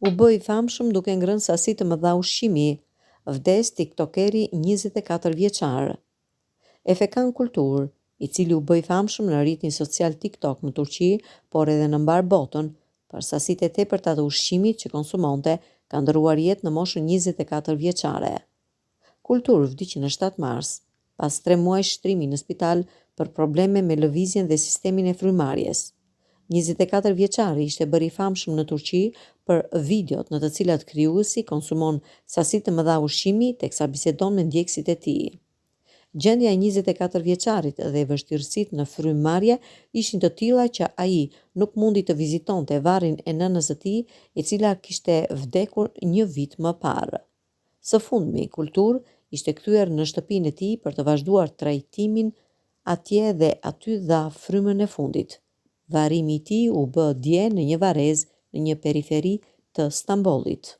U bë i famshëm duke ngrënë sasi të mëdha ushqimi. Vdes tiktokeri 24 vjeçar. Efekan Kultur, i cili u bë i famshëm në rrjetin social TikTok në Turqi, por edhe në mbar botën, për sasitë e tepërta të ushqimit që konsumonte, ka ndëruar jetë në moshën 24 vjeçare. Kultur vdiq në 7 mars, pas 3 muajsh shtrimi në spital për probleme me lëvizjen dhe sistemin e frymarrjes. 24 vjeçari ishte bërë i famshëm në Turqi për videot në të cilat krijuesi konsumon sasi të mëdha ushqimi teksa bisedon me ndjekësit e tij. Gjendja e 24 vjeçarit dhe vështirësitë në frymëmarrje ishin të tilla që ai nuk mundi të vizitonte varrin e nënës së tij, e cila kishte vdekur një vit më parë. Së fundmi, Kultur ishte kthyer në shtëpinë e tij për të vazhduar trajtimin atje dhe aty dha frymën e fundit. Varrimi i tij u bë dje në një varrezë në një periferi të Stambollit.